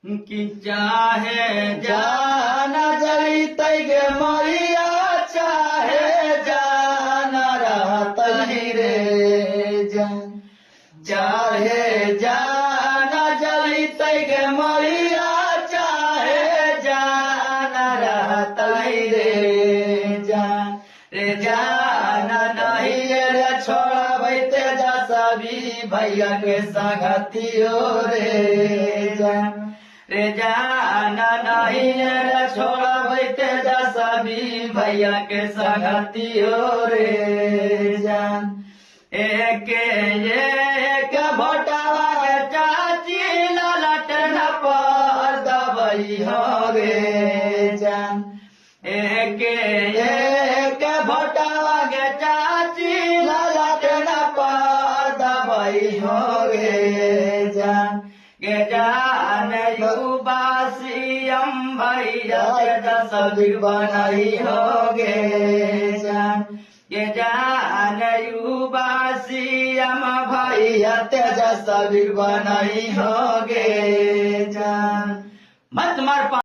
कि चाहे जाना जली तैगे मैया चाहे जाना रहत रे जान चाहे जाना जली तैगे मैया चाहे जाना रहत रे जान नहीं रे छोड़ा बैते जा सभी भैया के संगतियो रे जान नहीं रे छोड़ा बैते जा सभी भैया के संगतियो रे जान एक भोटावा के चाची ललटन पर दबई हो गे जान एक भोटावा के चाची ललटन पर दबई हो गे जान युवासी भैया तस्वीर बनाई हो गे जान युवासी भैया तेज तस्वीर बनाई हो गे जान मत मार